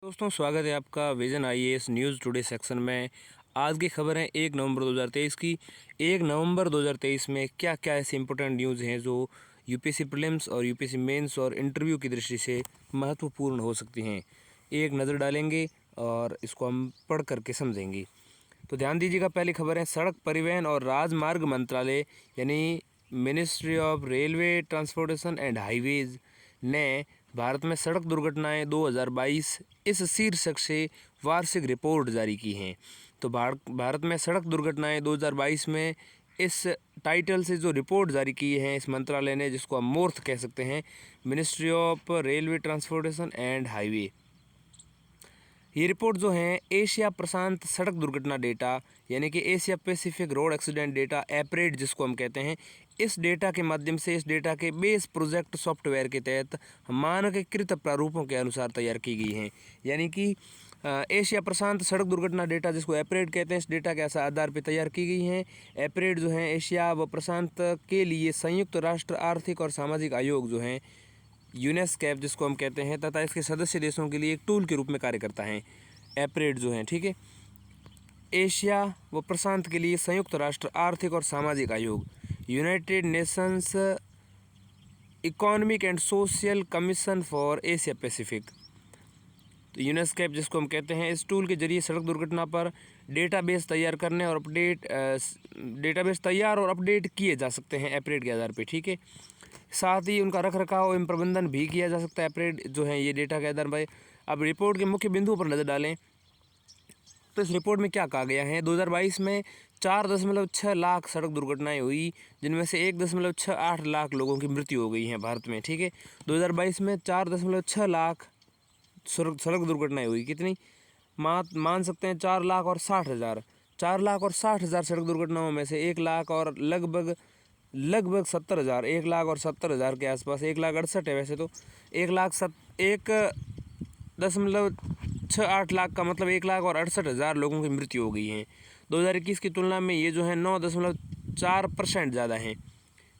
दोस्तों, स्वागत है आपका vision IAS news today section में। आज की खबर है 1 नवंबर 2023 की। 1 नवंबर 2023 में क्या क्या ऐसे इंपॉर्टेंट न्यूज़ हैं जो यूपीएससी प्रीलिम्स और यूपीएससी मेंस और इंटरव्यू की दृष्टि से महत्वपूर्ण हो सकती हैं, एक नज़र डालेंगे और इसको हम पढ़ करके समझेंगे। तो ध्यान दीजिएगा, पहली खबर है सड़क परिवहन और राजमार्ग मंत्रालय यानी ministry of railway transportation and highways ने भारत में सड़क दुर्घटनाएं 2022 इस शीर्षक से वार्षिक रिपोर्ट जारी की है। तो भारत में सड़क दुर्घटनाएं 2022 में इस टाइटल से जो रिपोर्ट जारी की है इस मंत्रालय ने, जिसको हम मोर्थ कह सकते हैं, ministry of railway transportation and highway. ये रिपोर्ट जो है एशिया प्रशांत सड़क दुर्घटना डेटा यानी कि Asia Pacific road accident data एपरेड जिसको हम कहते हैं, इस डेटा के माध्यम से इस डेटा के बेस प्रोजेक्ट सॉफ्टवेयर के तहत मानकीकृत प्रारूपों के अनुसार तैयार की गई हैं। यानी कि एशिया प्रशांत सड़क दुर्घटना डेटा जिसको एपरेड कहते हैं, इस डेटा के आधार पर तैयार की गई हैं। एपरेड जो है एशिया व प्रशांत के लिए संयुक्त राष्ट्र आर्थिक और सामाजिक आयोग जो है यूनेस्कैप जिसको हम कहते हैं तथा इसके सदस्य देशों के लिए एक टूल के रूप में कार्य करता है। एपरेड जो है, ठीक है, एशिया व प्रशांत के लिए संयुक्त राष्ट्र आर्थिक और सामाजिक आयोग, United Nations economic and social commission for Asia Pacific, तो यूनेस्कैप जिसको हम कहते हैं, इस टूल के जरिए सड़क दुर्घटना पर डेटाबेस तैयार करने और डेटाबेस तैयार और अपडेट किए जा सकते हैं एपरेड के आधार पर, ठीक है। साथ ही उनका रख रखाव एवं प्रबंधन भी किया जा सकता है एपरेड जो है ये डेटा के आधार पर। अब रिपोर्ट के मुख्य बिंदुओं पर नज़र डालें तो इस रिपोर्ट में क्या कहा गया है। 2022 में 4.6 लाख सड़क दुर्घटनाएं हुई, जिनमें से 1.68 लाख लोगों की मृत्यु हो गई है भारत में, ठीक है। 2022 में 4.6 लाख सड़क दुर्घटनाएं हुई। कितनी मान सकते हैं? 4,60,000। 4,60,000 सड़क दुर्घटनाओं में से 1 लाख और लगभग 70,000, 1,70,000 के आसपास, 1,68,000 है वैसे तो, 1,68,000 का मतलब 1,68,000 लोगों की मृत्यु हो गई है। 2021 की तुलना में ये जो है 9.4% ज़्यादा है,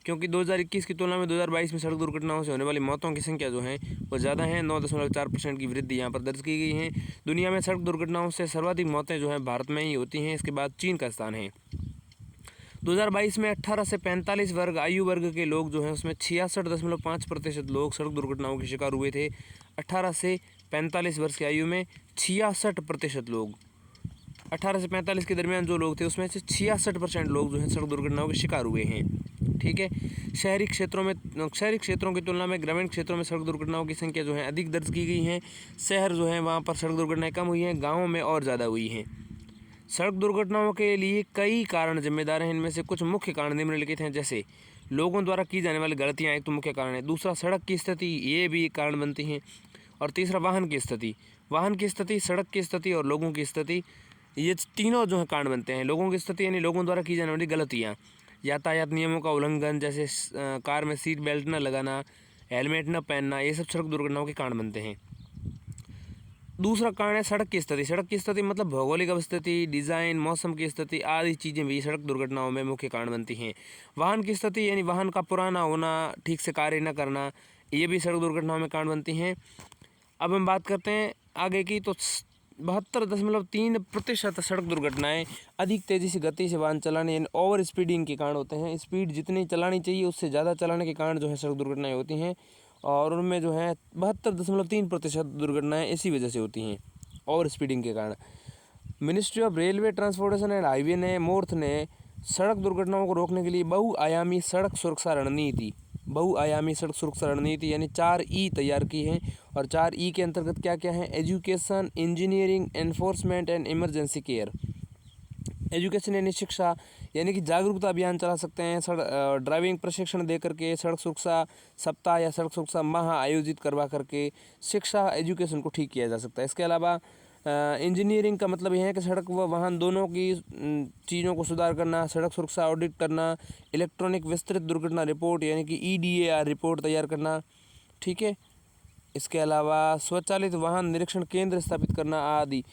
क्योंकि 2021 की तुलना में 2022 में सड़क दुर्घटनाओं से होने वाली मौतों की संख्या जो है वो ज़्यादा है। 9.4% की वृद्धि यहाँ पर दर्ज की गई है। दुनिया में सड़क दुर्घटनाओं से सर्वाधिक मौतें जो हैं भारत में ही होती हैं, इसके बाद चीन का स्थान है। 2022 में 18 से 45 आयु वर्ग के लोग जो हैं उसमें 66.5% लोग सड़क दुर्घटनाओं के शिकार हुए थे। 18 से 45 वर्ष की आयु में 66% लोग, 18 से 45 के दरमियान जो लोग थे उसमें से 66% लोग जो हैं सड़क दुर्घटनाओं के शिकार हुए हैं, ठीक है। शहरी क्षेत्रों की तुलना में ग्रामीण क्षेत्रों में सड़क दुर्घटनाओं की संख्या जो है अधिक दर्ज की गई हैं। शहर जो है वहाँ पर सड़क दुर्घटनाएँ कम हुई हैं, गाँवों में और ज़्यादा हुई हैं। सड़क दुर्घटनाओं के लिए कई कारण जिम्मेदार हैं। इनमें से कुछ मुख्य कारण निम्नलिखित हैं, जैसे लोगों द्वारा की जाने वाली गलतियां एक तो मुख्य कारण है। दूसरा, सड़क की स्थिति, ये भी एक कारण बनती हैं। और तीसरा, वाहन की स्थिति, सड़क की स्थिति और लोगों की स्थिति, ये तीनों जो है कारण बनते हैं। लोगों की स्थिति यानी लोगों द्वारा की जाने वाली गलतियाँ, यातायात नियमों का उल्लंघन, जैसे कार में सीट बेल्ट न लगाना, हेलमेट न पहनना, ये सब सड़क दुर्घटनाओं के कारण बनते हैं। दूसरा कारण है सड़क की स्थिति मतलब भौगोलिक अवस्थिति, डिज़ाइन, मौसम की स्थिति आदि चीज़ें भी सड़क दुर्घटनाओं में मुख्य कारण बनती हैं। वाहन की स्थिति यानी वाहन का पुराना होना, ठीक से कार्य न करना, ये भी सड़क दुर्घटनाओं में कारण बनती हैं। अब हम बात करते हैं आगे की, तो 72.3% सड़क दुर्घटनाएं अधिक तेज़ी से गति से वाहन चलाने यानी ओवर स्पीडिंग के कारण होते हैं। स्पीड जितनी चलानी चाहिए उससे ज़्यादा चलाने के कारण जो है सड़क दुर्घटनाएं होती हैं, और उनमें जो है 72.3% दुर्घटनाएं इसी वजह से होती हैं, ओवर स्पीडिंग के कारण। Ministry of railway transportation and highway ने मोर्थ ने सड़क दुर्घटनाओं को रोकने के लिए बहुआयामी सड़क सुरक्षा रणनीति यानी 4E तैयार की है। और 4E के अंतर्गत क्या क्या है? Education, engineering, enforcement and emergency care. Education यानी शिक्षा, यानी कि जागरूकता अभियान चला सकते हैं, ड्राइविंग प्रशिक्षण दे करके, सड़क सुरक्षा सप्ताह या सड़क सुरक्षा माह आयोजित करवा करके शिक्षा एजुकेशन को ठीक किया जा सकता है। इसके अलावा इंजीनियरिंग का मतलब यह है कि सड़क व वाहन दोनों की चीज़ों को सुधार करना, सड़क सुरक्षा ऑडिट करना, इलेक्ट्रॉनिक विस्तृत दुर्घटना रिपोर्ट यानी कि EDAR रिपोर्ट तैयार करना, ठीक है। इसके अलावा स्वचालित वाहन निरीक्षण केंद्र स्थापित करना आदि।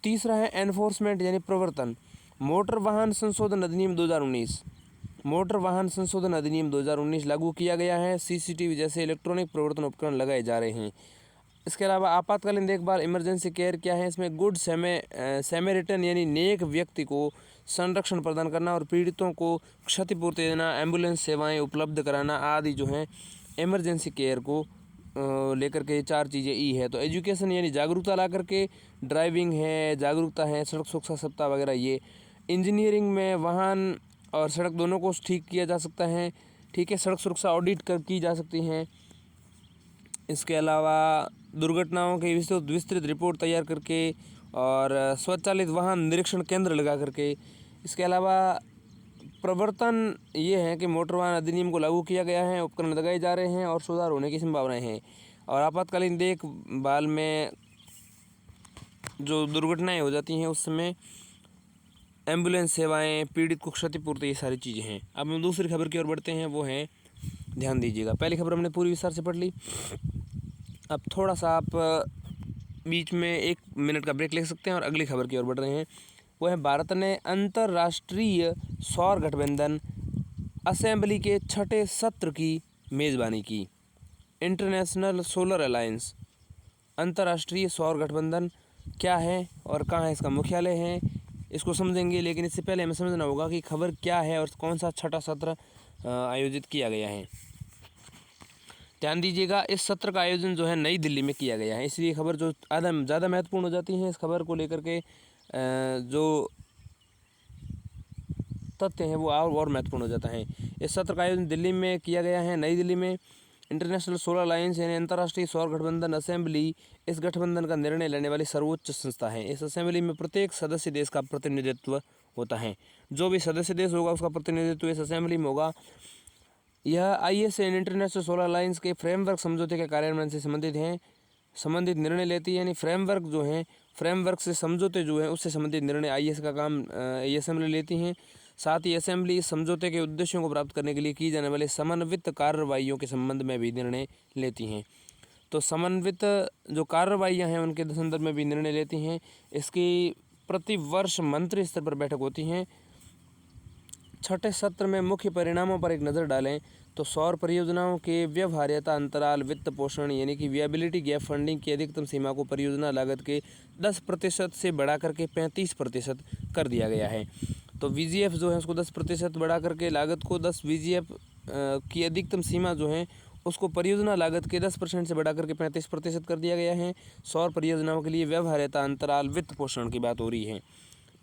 तीसरा है एनफोर्समेंट यानी प्रवर्तन। मोटर वाहन संशोधन अधिनियम 2019 लागू किया गया है। CCTV जैसे इलेक्ट्रॉनिक प्रवर्तन उपकरण लगाए जा रहे हैं। इसके अलावा आपातकालीन देखभाल इमरजेंसी केयर क्या है, इसमें गुड सैमेरिटन यानी नेक व्यक्ति को संरक्षण प्रदान करना और पीड़ितों को क्षतिपूर्ति देना, एम्बुलेंस सेवाएं उपलब्ध कराना आदि जो हैं इमरजेंसी केयर को लेकर के 4 चीज़ें ई है। तो एजुकेशन यानी जागरूकता ला करके, ड्राइविंग है जागरूकता है, सड़क सुरक्षा सप्ताह वगैरह ये। इंजीनियरिंग में वाहन और सड़क दोनों को ठीक किया जा सकता है, ठीक है, सड़क सुरक्षा ऑडिट की जा सकती हैं। इसके अलावा दुर्घटनाओं की विस्तृत रिपोर्ट तैयार करके और स्वचालित वाहन निरीक्षण केंद्र लगा करके। इसके अलावा प्रवर्तन ये है कि मोटर वाहन अधिनियम को लागू किया गया है, उपकरण लगाए जा रहे हैं और सुधार होने की संभावनाएं हैं। और आपातकालीन देखभाल में जो दुर्घटनाएं हो जाती हैं उस समय एम्बुलेंस सेवाएं, पीड़ित को क्षतिपूर्ति, ये सारी चीज़ें हैं। अब हम दूसरी खबर की ओर बढ़ते हैं, वो है, ध्यान दीजिएगा, पहली खबर हमने पूरी विस्तार से पढ़ ली। अब थोड़ा सा आप बीच में 1 मिनट का ब्रेक ले सकते हैं और अगली खबर की ओर बढ़ रहे हैं। वो है, भारत ने अंतर्राष्ट्रीय सौर गठबंधन असेंबली के 6ठे सत्र की मेज़बानी की। इंटरनेशनल सोलर अलायंस, अंतर्राष्ट्रीय सौर गठबंधन क्या है और कहाँ है इसका मुख्यालय है, इसको समझेंगे। लेकिन इससे पहले हमें समझना होगा कि खबर क्या है और कौन सा 6ठा सत्र आयोजित किया गया है। ध्यान दीजिएगा, इस सत्र का आयोजन जो है नई दिल्ली में किया गया है, इसलिए खबर जो ज़्यादा महत्वपूर्ण हो जाती है। इस खबर को लेकर के जो तथ्य हैं वो और महत्वपूर्ण हो जाता है। इस सत्र का आयोजन दिल्ली में किया गया है, नई दिल्ली में। इंटरनेशनल सोलर अलायंस यानी अंतर्राष्ट्रीय सौर गठबंधन असेंबली इस गठबंधन का निर्णय लेने वाली सर्वोच्च संस्था है। इस असेंबली में प्रत्येक सदस्य देश का प्रतिनिधित्व होता है। जो भी सदस्य देश होगा उसका प्रतिनिधित्व इस असेंबली में होगा। यह ISA इंटरनेशनल सोलर अलायंस के फ्रेमवर्क समझौते के कार्यान्वयन से संबंधित निर्णय लेती है। यानी फ्रेमवर्क जो है, फ्रेमवर्क से समझौते जो है उससे संबंधित निर्णय ISA का काम ये असेंबली लेती हैं। साथ ही असेंबली इस समझौते के उद्देश्यों को प्राप्त करने के लिए की जाने वाले समन्वित कार्रवाइयों के संबंध में भी निर्णय लेती हैं। तो समन्वित जो कार्रवाइयाँ हैं उनके संदर्भ में भी निर्णय लेती हैं। इसकी प्रति वर्ष मंत्री स्तर पर बैठक होती हैं। 6ठे सत्र में मुख्य परिणामों पर एक नज़र डालें तो सौर परियोजनाओं के व्यवहार्यता अंतराल वित्त पोषण यानी कि विएबिलिटी गैप फंडिंग की अधिकतम सीमा को परियोजना लागत के 10% से बढ़ा करके 35% कर दिया गया है। तो VGF जो है उसको 10% बढ़ा करके लागत को 10 VGF की अधिकतम सीमा जो है उसको परियोजना लागत के 10% से बढ़ा करके 35% कर दिया गया है। सौर परियोजनाओं के लिए व्यवहार्यता अंतराल वित्त पोषण की बात हो रही है,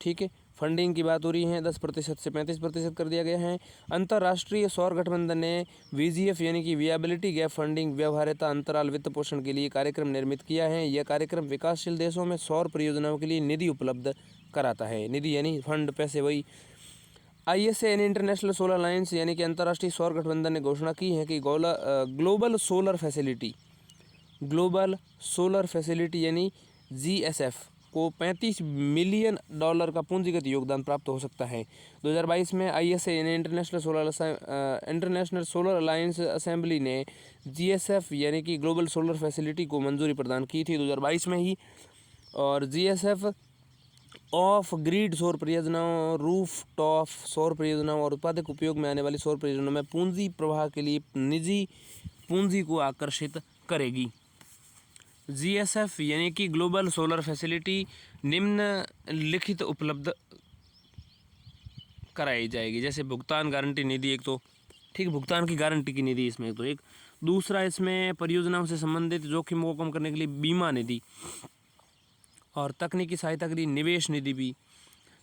ठीक है, फंडिंग की बात हो रही है, 10% से 35% कर दिया गया है। अंतर्राष्ट्रीय सौर गठबंधन ने VGF यानी कि विएबिलिटी गैप फंडिंग व्यवहार्यता अंतराल वित्त पोषण के लिए कार्यक्रम निर्मित किया है। यह कार्यक्रम विकासशील देशों में सौर परियोजनाओं के लिए निधि उपलब्ध कराता है। निधि यानी फंड, पैसे, वही। ISA यानी इंटरनेशनल सोलर अलायंस यानी कि अंतर्राष्ट्रीय सौर गठबंधन ने घोषणा की है कि ग्लोबल सोलर फैसिलिटी यानी GSF को $35 मिलियन का पूंजीगत योगदान प्राप्त हो सकता है। 2022 में ISA यानी इंटरनेशनल सोलर अलायंस असेंबली ने GSF यानी कि ग्लोबल सोलर फैसिलिटी को मंजूरी प्रदान की थी 2022 में ही। और GSF ऑफ ग्रिड सौर परियोजनाओं, रूफ टॉप सौर परियोजनाओं और उत्पादक उपयोग में आने वाली सौर परियोजनाओं में पूंजी प्रवाह के लिए निजी पूंजी को आकर्षित करेगी। GSF यानी कि ग्लोबल सोलर फैसिलिटी निम्नलिखित उपलब्ध कराई जाएगी, जैसे भुगतान गारंटी निधि, एक तो ठीक भुगतान की गारंटी की निधि इसमें तो एक, दूसरा इसमें परियोजनाओं से संबंधित जोखिमों को कम करने के लिए बीमा निधि और तकनीकी सहायता के लिए निवेश निधि भी।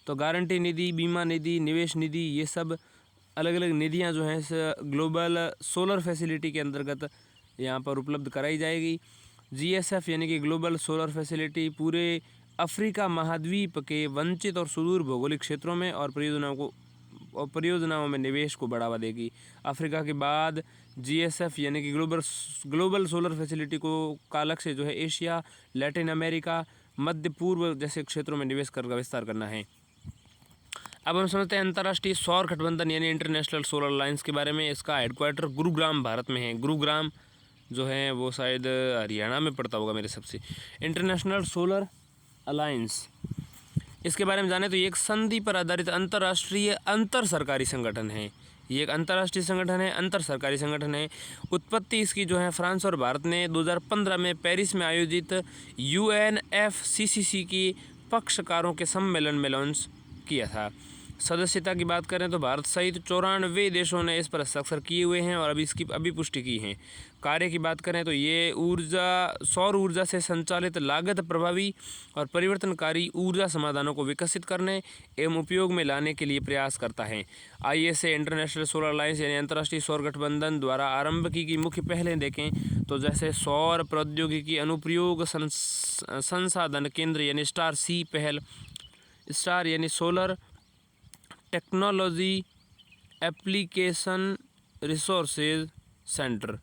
तो गारंटी निधि, बीमा निधि, निवेश निधि, ये सब अलग अलग निधियां जो हैं इस ग्लोबल सोलर फैसिलिटी के अंतर्गत यहाँ पर उपलब्ध कराई जाएगी। GSF यानी कि ग्लोबल सोलर फैसिलिटी पूरे अफ्रीका महाद्वीप के वंचित और सुदूर भौगोलिक क्षेत्रों में और परियोजनाओं में निवेश को बढ़ावा देगी। अफ्रीका के बाद GSF यानी कि ग्लोबल सोलर फैसिलिटी का लक्ष्य जो है एशिया, लैटिन अमेरिका, मध्य पूर्व जैसे क्षेत्रों में निवेश कर विस्तार करना है। अब हम समझते हैं अंतर्राष्ट्रीय सौर गठबंधन यानी इंटरनेशनल सोलर अलायंस के बारे में। इसका हेडक्वार्टर गुरुग्राम भारत में है। गुरुग्राम जो है वो शायद हरियाणा में पड़ता होगा मेरे हिसाब से। इंटरनेशनल सोलर अलायंस, इसके बारे में जाने तो ये एक संधि पर आधारित अंतर्राष्ट्रीय अंतर सरकारी संगठन है। ये एक अंतर्राष्ट्रीय संगठन है, अंतर सरकारी संगठन है। उत्पत्ति इसकी जो है फ्रांस और भारत ने 2015 में पेरिस में आयोजित UNFCCC की पक्षकारों के सम्मेलन में लॉन्च किया था। सदस्यता की बात करें तो भारत सहित 94 देशों ने इस पर हस्ताक्षर किए हुए हैं और अभी इसकी पुष्टि की है। कार्य की बात करें तो ये सौर ऊर्जा से संचालित लागत प्रभावी और परिवर्तनकारी ऊर्जा समाधानों को विकसित करने एवं उपयोग में लाने के लिए प्रयास करता है। ISA इंटरनेशनल सोलर अलायंस यानी अंतर्राष्ट्रीय सौर गठबंधन द्वारा आरंभ की गई मुख्य पहलें देखें तो जैसे सौर प्रौद्योगिकी अनुप्रयोग संसाधन केंद्र यानी STAR-C पहल, स्टार यानी solar technology application resources centre.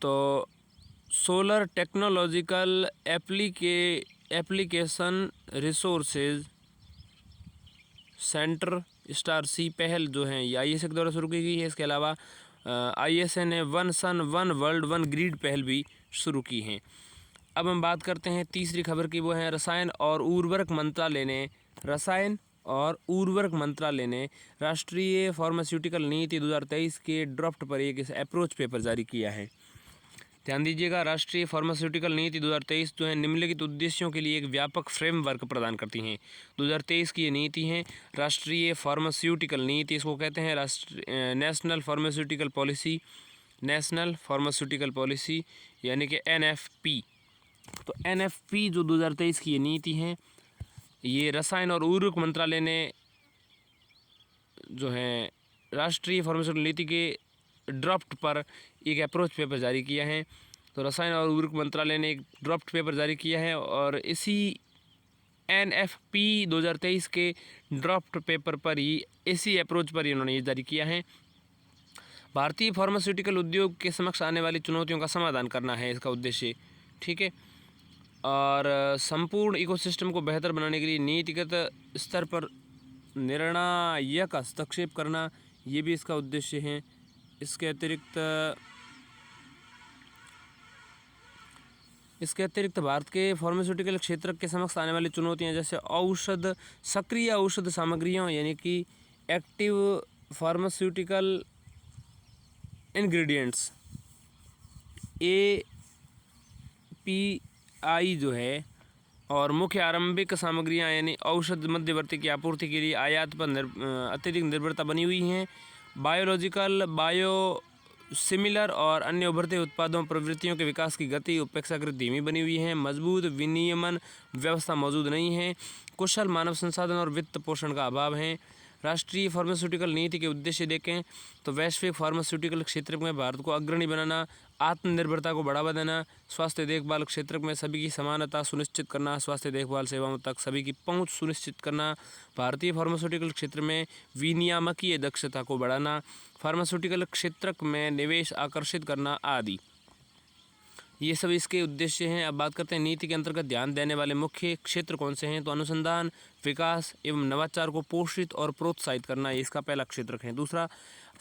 तो solar technological application resources centre STAR-C पहल जो है ये ISA के द्वारा शुरू की गई है। इसके अलावा ISA ने one sun one world one grid पहल भी शुरू की हैं। अब हम बात करते हैं तीसरी खबर की, वो है रसायन और उर्वरक मंत्रालय ने राष्ट्रीय फार्मास्यूटिकल नीति 2023 के ड्राफ्ट पर एक अप्रोच पेपर जारी किया है। ध्यान दीजिएगा, राष्ट्रीय फार्मास्यूटिकल नीति 2023 जो है निम्नलिखित उद्देश्यों के लिए एक व्यापक फ्रेमवर्क प्रदान करती हैं। 2023 की ये नीति है राष्ट्रीय फार्मास्यूटिकल नीति, इसको कहते हैं नेशनल फार्मास्यूटिकल पॉलिसी यानी कि NFP। तो NFP जो 2023 की ये नीति है, ये रसायन और उर्वरक मंत्रालय ने जो है राष्ट्रीय फार्मास्यूटिकल नीति के ड्राफ्ट पर एक अप्रोच पेपर जारी किया है। तो रसायन और उर्वरक मंत्रालय ने एक ड्राफ्ट पेपर जारी किया है और इसी NFP 2023 के ड्राफ्ट पेपर पर ही, इसी अप्रोच पर ही उन्होंने ये जारी किया है। भारतीय फार्मास्यूटिकल उद्योग के समक्ष आने वाली चुनौतियों का समाधान करना है इसका उद्देश्य, ठीक है। और संपूर्ण इकोसिस्टम को बेहतर बनाने के लिए नीतिगत स्तर पर निर्णायक हस्तक्षेप करना, ये भी इसका उद्देश्य है। इसके अतिरिक्त भारत के फार्मास्यूटिकल क्षेत्र के समक्ष आने वाली चुनौतियां जैसे सक्रिय औषध सामग्रियों यानी कि एक्टिव फार्मास्यूटिकल इंग्रेडिएंट्स API जो है, और मुख्य आरंभिक सामग्रियां यानी औषध मध्यवर्ती की आपूर्ति के लिए आयात पर अत्यधिक निर्भरता बनी हुई हैं। बायोलॉजिकल, बायोसिमिलर और अन्य उभरते उत्पादों प्रवृत्तियों के विकास की गति अपेक्षाकृत धीमी बनी हुई है। मजबूत विनियमन व्यवस्था मौजूद नहीं है। कुशल मानव संसाधन और वित्त पोषण का अभाव है। राष्ट्रीय फार्मास्यूटिकल नीति के उद्देश्य देखें तो वैश्विक फार्मास्यूटिकल क्षेत्र में भारत को अग्रणी बनाना, आत्मनिर्भरता को बढ़ावा देना, स्वास्थ्य देखभाल क्षेत्र में सभी की समानता सुनिश्चित करना, स्वास्थ्य देखभाल सेवाओं तक सभी की पहुंच सुनिश्चित करना, भारतीय फार्मास्यूटिकल क्षेत्र में विनियामकीय दक्षता को बढ़ाना, फार्मास्यूटिकल क्षेत्र में निवेश आकर्षित करना आदि, ये सब इसके उद्देश्य हैं। अब बात करते हैं नीति के अंतर्गत ध्यान देने वाले मुख्य क्षेत्र कौन से हैं। तो अनुसंधान, विकास एवं नवाचार को पोषित और प्रोत्साहित करना, ये इसका पहला क्षेत्र है। दूसरा,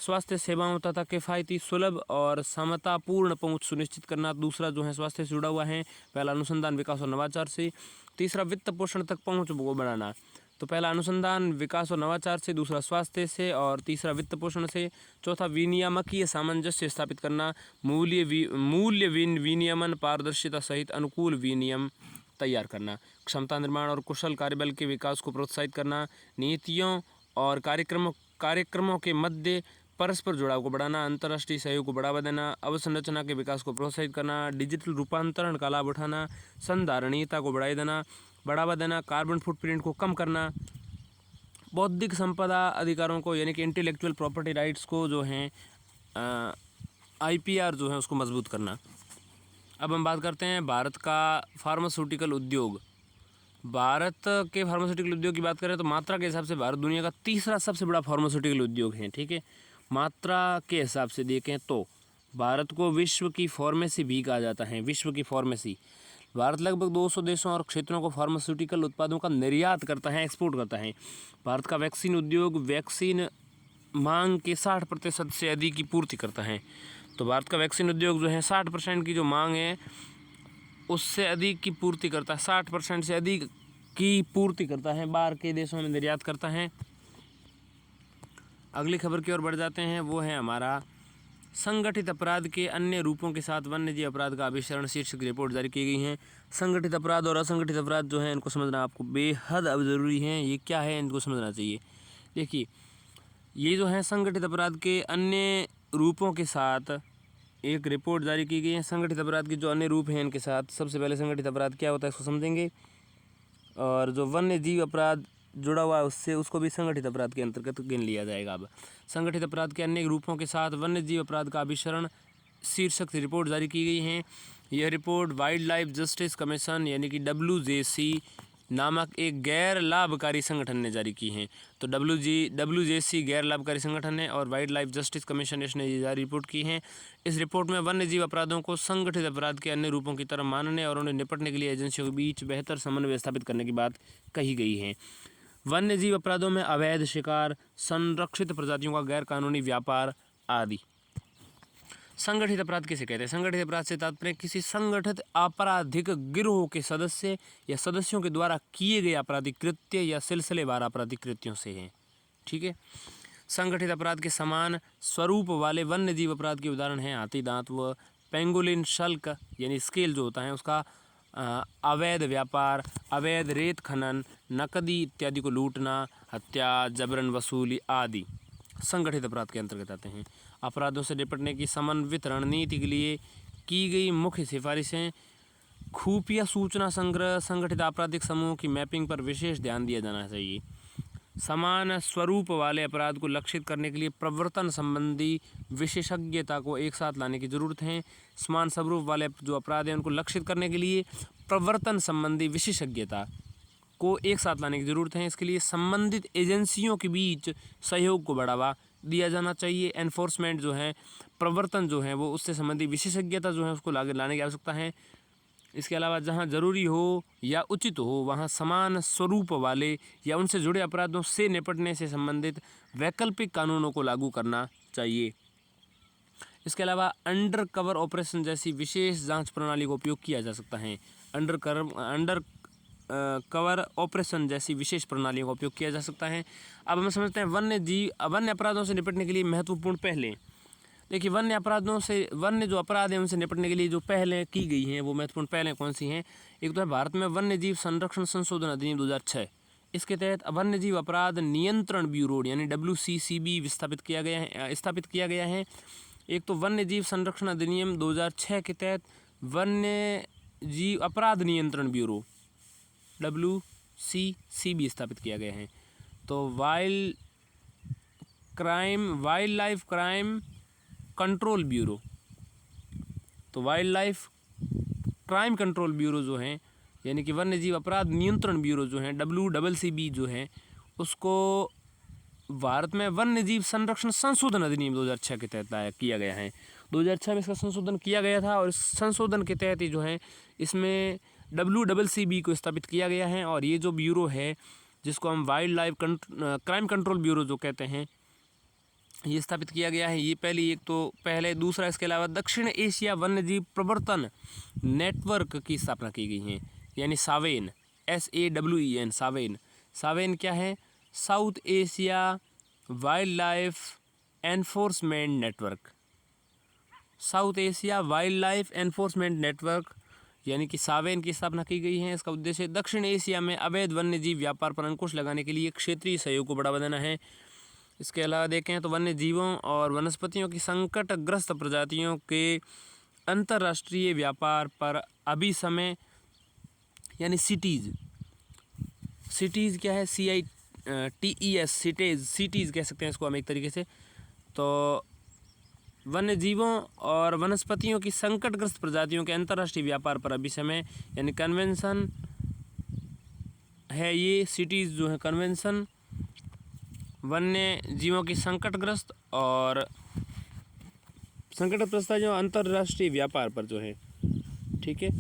स्वास्थ्य सेवाओं तथा किफ़ायती, सुलभ और समतापूर्ण पहुंच सुनिश्चित करना, दूसरा जो है स्वास्थ्य से जुड़ा हुआ है। पहला अनुसंधान, विकास और नवाचार से। तीसरा, वित्त पोषण तक पहुँच को बढ़ाना। तो पहला अनुसंधान, विकास और नवाचार से, दूसरा स्वास्थ्य से और तीसरा वित्त पोषण से। चौथा, विनियामकीय सामंजस्य स्थापित करना, मूल्य विनियमन, पारदर्शिता सहित अनुकूल विनियम तैयार करना। क्षमता निर्माण और कुशल कार्यबल के विकास को प्रोत्साहित करना, नीतियों और कार्यक्रमों के मध्य परस्पर जुड़ाव को बढ़ाना, अंतर्राष्ट्रीय सहयोग को बढ़ावा देना, अवसंरचना के विकास को प्रोत्साहित करना, डिजिटल रूपांतरण का लाभ उठाना, संधारणीयता को बढ़ावा देना, कार्बन फुटप्रिंट को कम करना, बौद्धिक संपदा अधिकारों को यानी कि इंटेलेक्चुअल प्रॉपर्टी राइट्स को जो हैं IPR जो है उसको मजबूत करना। अब हम बात करते हैं भारत का फार्मास्यूटिकल उद्योग। भारत के फार्मास्यूटिकल उद्योग की बात करें तो मात्रा के हिसाब से भारत दुनिया का तीसरा सबसे बड़ा फार्मास्यूटिकल उद्योग है, ठीक है। मात्रा के हिसाब से देखें तो भारत को विश्व की फार्मेसी भी कहा जाता है, विश्व की फार्मेसी। भारत लगभग 200 देशों और क्षेत्रों को फार्मास्यूटिकल उत्पादों का निर्यात करता है, एक्सपोर्ट करता है। भारत का वैक्सीन उद्योग वैक्सीन मांग के 60% से अधिक की पूर्ति करता है। तो भारत का वैक्सीन उद्योग जो है 60% की जो मांग है उससे अधिक की पूर्ति करता है, 60% से अधिक की पूर्ति करता है, बाहर के देशों में निर्यात करता है। अगली खबर की ओर बढ़ जाते हैं, वो है हमारा संगठित अपराध के अन्य रूपों के साथ वन्यजीव अपराध का अभिसरण शीर्षक रिपोर्ट जारी की गई है। संगठित अपराध और असंगठित अपराध जो है इनको समझना आपको बेहद अब ज़रूरी है। ये क्या है इनको समझना चाहिए। देखिए, ये जो है संगठित अपराध के अन्य रूपों के साथ एक रिपोर्ट जारी की गई है। संगठित अपराध के जो अन्य रूप हैं इनके साथ सबसे पहले संगठित अपराध क्या होता है इसको समझेंगे, और जो वन्य जीव अपराध जुड़ा हुआ है उससे उसको भी संगठित अपराध के अंतर्गत गिन लिया जाएगा। अब संगठित अपराध के अन्य रूपों के साथ वन्य जीव अपराध का अभिसरण शीर्षक से रिपोर्ट जारी की गई है। यह report wild life justice commission यानी कि WJC नामक एक गैर लाभकारी संगठन ने जारी की है। तो WJC गैर लाभकारी संगठन है और वाइल्ड लाइफ जस्टिस कमीशन इसने ये जारी रिपोर्ट की है। इस रिपोर्ट में वन्य जीव अपराधों को संगठित अपराध के अन्य रूपों की तरह मानने और उन्हें निपटने के लिए एजेंसियों के बीच बेहतर समन्वय स्थापित करने की बात कही गई है। वन्य जीव अपराधों में अवैध शिकार, संरक्षित प्रजातियों का गैर कानूनी व्यापार आदि। संगठित अपराध किसे कहते हैं? संगठित अपराध से तात्पर्य किसी संगठित आपराधिक गिरोह के सदस्य या सदस्यों के द्वारा किए गए आपराधिक कृत्य या सिलसिलेवार आपराधिक कृत्यों से है। ठीक है। संगठित अपराध के समान स्वरूप वाले वन्य जीव अपराध के उदाहरण हैं हाथी दांत व पेंगोलिन शल्क यानी स्केल जो होता है उसका अवैध व्यापार, अवैध रेत खनन, नकदी इत्यादि को लूटना, हत्या, जबरन वसूली आदि संगठित अपराध के अंतर्गत आते हैं। अपराधों से निपटने की समन्वित रणनीति के लिए की गई मुख्य सिफारिशें: खुफिया सूचना संग्रह, संगठित आपराधिक समूह की मैपिंग पर विशेष ध्यान दिया जाना चाहिए। समान स्वरूप वाले अपराध को लक्षित करने के लिए प्रवर्तन संबंधी विशेषज्ञता को एक साथ लाने की जरूरत है। समान स्वरूप वाले जो अपराध हैं उनको लक्षित करने के लिए प्रवर्तन संबंधी विशेषज्ञता को एक साथ लाने की ज़रूरत है। इसके लिए संबंधित एजेंसियों के बीच सहयोग को बढ़ावा दिया जाना चाहिए। एनफोर्समेंट जो है, प्रवर्तन जो है वो उससे संबंधित विशेषज्ञता जो है उसको लाने की आवश्यकता है। इसके अलावा जहां ज़रूरी हो या उचित हो वहां समान स्वरूप वाले या उनसे जुड़े अपराधों से निपटने से संबंधित वैकल्पिक कानूनों को लागू करना चाहिए। इसके अलावा अंडर कवर ऑपरेशन जैसी विशेष जांच प्रणाली का उपयोग किया जा सकता है। अंडर कवर ऑपरेशन जैसी विशेष प्रणालियों का उपयोग किया जा सकता है। अब हम समझते हैं वन्य अपराधों से निपटने के लिए महत्वपूर्ण पहलें। देखिए, वन्य जो अपराध हैं उनसे निपटने के लिए जो पहलें की गई हैं वो महत्वपूर्ण पहलें कौन सी हैं? एक तो है भारत में वन्य जीव संरक्षण संशोधन अधिनियम 2006। इसके तहत वन्य जीव अपराध नियंत्रण ब्यूरो यानी WCCB स्थापित किया गया है। एक तो वन्य जीव संरक्षण अधिनियम 2006 के तहत वन्य जीव अपराध नियंत्रण ब्यूरो WCCB स्थापित किया गया है। तो wildlife crime control bureau, तो wildlife crime control bureau जो है यानी कि वन्य जीव अपराध नियंत्रण ब्यूरो जो है WCCB जो है उसको भारत में वन्य जीव संरक्षण संशोधन अधिनियम 2006 के तहत किया गया है। 2006 में इसका संशोधन किया गया था और इस संशोधन के तहत ही जो है इसमें WCCB को स्थापित किया गया है। और ये जो ब्यूरो है जिसको हम wild life crime control bureau जो कहते हैं ये स्थापित किया गया है। ये पहले दूसरा, इसके अलावा दक्षिण एशिया वन्य जीव प्रवर्तन नेटवर्क की स्थापना की गई है यानी सावेन, SAWEN सावेन क्या है? South Asia wild life enforcement network. South Asia wild life enforcement network यानी कि सावेन की स्थापना की गई है। इसका उद्देश्य दक्षिण एशिया में अवैध वन्य जीव व्यापार पर अंकुश लगाने के लिए क्षेत्रीय सहयोग को बढ़ावा देना है। इसके अलावा देखें तो वन्य जीवों और वनस्पतियों की संकटग्रस्त प्रजातियों के अंतर्राष्ट्रीय व्यापार पर अभी समय यानी सिटीज़ क्या है? CITES सिटीज़ कह सकते हैं इसको हम एक तरीके से। तो वन्य जीवों और वनस्पतियों की संकटग्रस्त प्रजातियों के अंतर्राष्ट्रीय व्यापार पर अभी समय यानी कन्वेंशन है। ये सिटीज़ जो है कन्वेंशन वन्य जीवों की संकटग्रस्त प्रजातियों अंतर्राष्ट्रीय व्यापार पर जो है, ठीक है।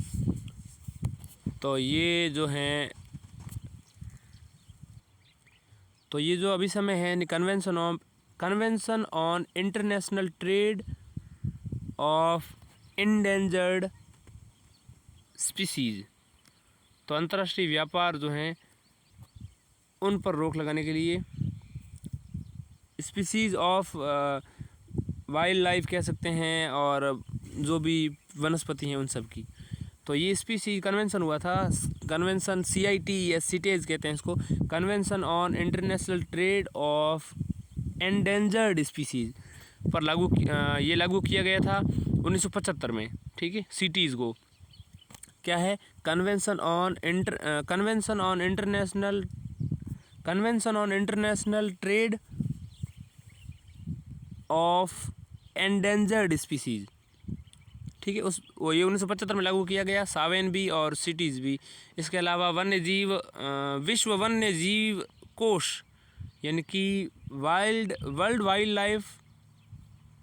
तो ये जो अभी समय है convention on international trade off endangered species, तो अंतर्राष्ट्रीय व्यापार जो हैं उन पर रोक लगाने के लिए स्पीसीज़ ऑफ वाइल्ड लाइफ कह सकते हैं, और जो भी वनस्पति हैं उन सब की। तो ये स्पीसीज कन्वेंशन हुआ था, कन्वेंशन CIT या CITES कहते हैं इसको, convention on international trade off endangered species पर ये लागू किया गया था 1975 में। ठीक है, CITES को क्या है, convention on international trade off endangered species. ठीक है, ये 1975 में लागू किया गया, सावेन भी और CITES भी। इसके अलावा विश्व वन्य जीव कोष यानी कि वर्ल्ड वाइल्ड लाइफ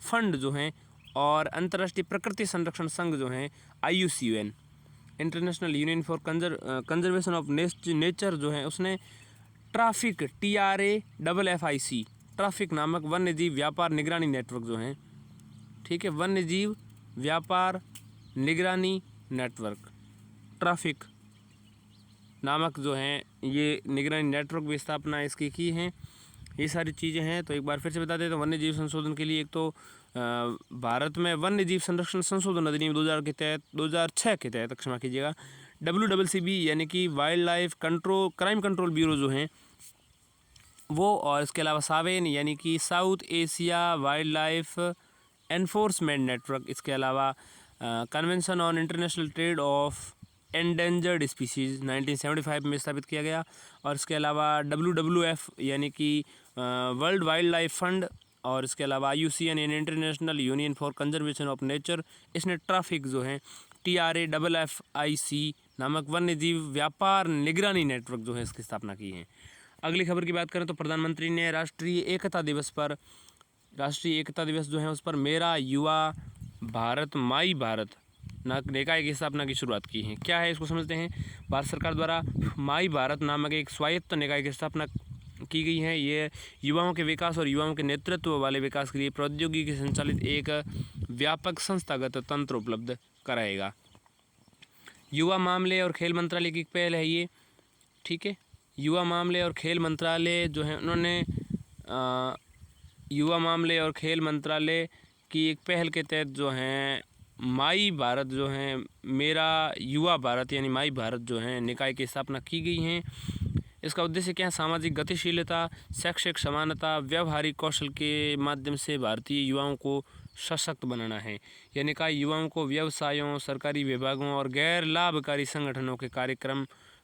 फंड जो हैं, और अंतर्राष्ट्रीय प्रकृति संरक्षण संघ जो हैं IUCN, international union for conservation of nature जो है, उसने ट्रैफिक TRAFFIC ट्रैफिक नामक वन्य जीव व्यापार निगरानी नेटवर्क जो हैं, ठीक है, वन्य जीव व्यापार निगरानी नेटवर्क ट्रैफिक नामक जो हैं ये निगरानी नेटवर्क भी स्थापना इसकी की है। ये सारी चीज़ें हैं। तो एक बार फिर से बता दें, तो वन्य जीव संशोधन के लिए एक तो भारत में वन्य जीव संरक्षण संशोधन अधिनियम 2006 के तहत क्षमा कीजिएगा, WCCB यानी कि wild life crime control bureau जो हैं वो, और इसके अलावा सावेन यानी कि south Asia wild life enforcement network, इसके अलावा convention on international trade off endangered species 1975 में स्थापित किया गया, और इसके अलावा WWF यानी कि वर्ल्ड वाइल्ड लाइफ फंड, और इसके अलावा IUCN international union for conservation of nature, इसने ट्रैफिक जो है TRAFFIC नामक वन्य जीव व्यापार निगरानी नेटवर्क जो है इसकी स्थापना की है। अगली खबर की बात करें तो प्रधानमंत्री ने राष्ट्रीय एकता दिवस जो है उस पर मेरा युवा भारत माई भारत निकाय की स्थापना की शुरुआत की है। क्या है इसको समझते हैं। भारत सरकार द्वारा माई भारत नामक एक स्वायत्त निकाय की स्थापना की गई है। ये युवाओं के विकास और युवाओं के नेतृत्व वाले विकास के लिए प्रौद्योगिकी संचालित एक व्यापक संस्थागत तंत्र उपलब्ध कराएगा। युवा मामले और खेल मंत्रालय की एक पहल है ये, ठीक है। युवा मामले और खेल मंत्रालय जो है उन्होंने युवा मामले और खेल मंत्रालय की एक पहल के तहत जो है माई भारत जो है मेरा युवा भारत यानी माई भारत जो है निकाय की स्थापना की गई है। इसका उद्देश्य क्या है, सामाजिक गतिशीलता, शैक्षिक समानता, व्यावहारिक कौशल के माध्यम से भारतीय युवाओं को सशक्त बनाना है। यह निकाय युवाओं को व्यवसायों, सरकारी विभागों और गैर लाभकारी संगठनों के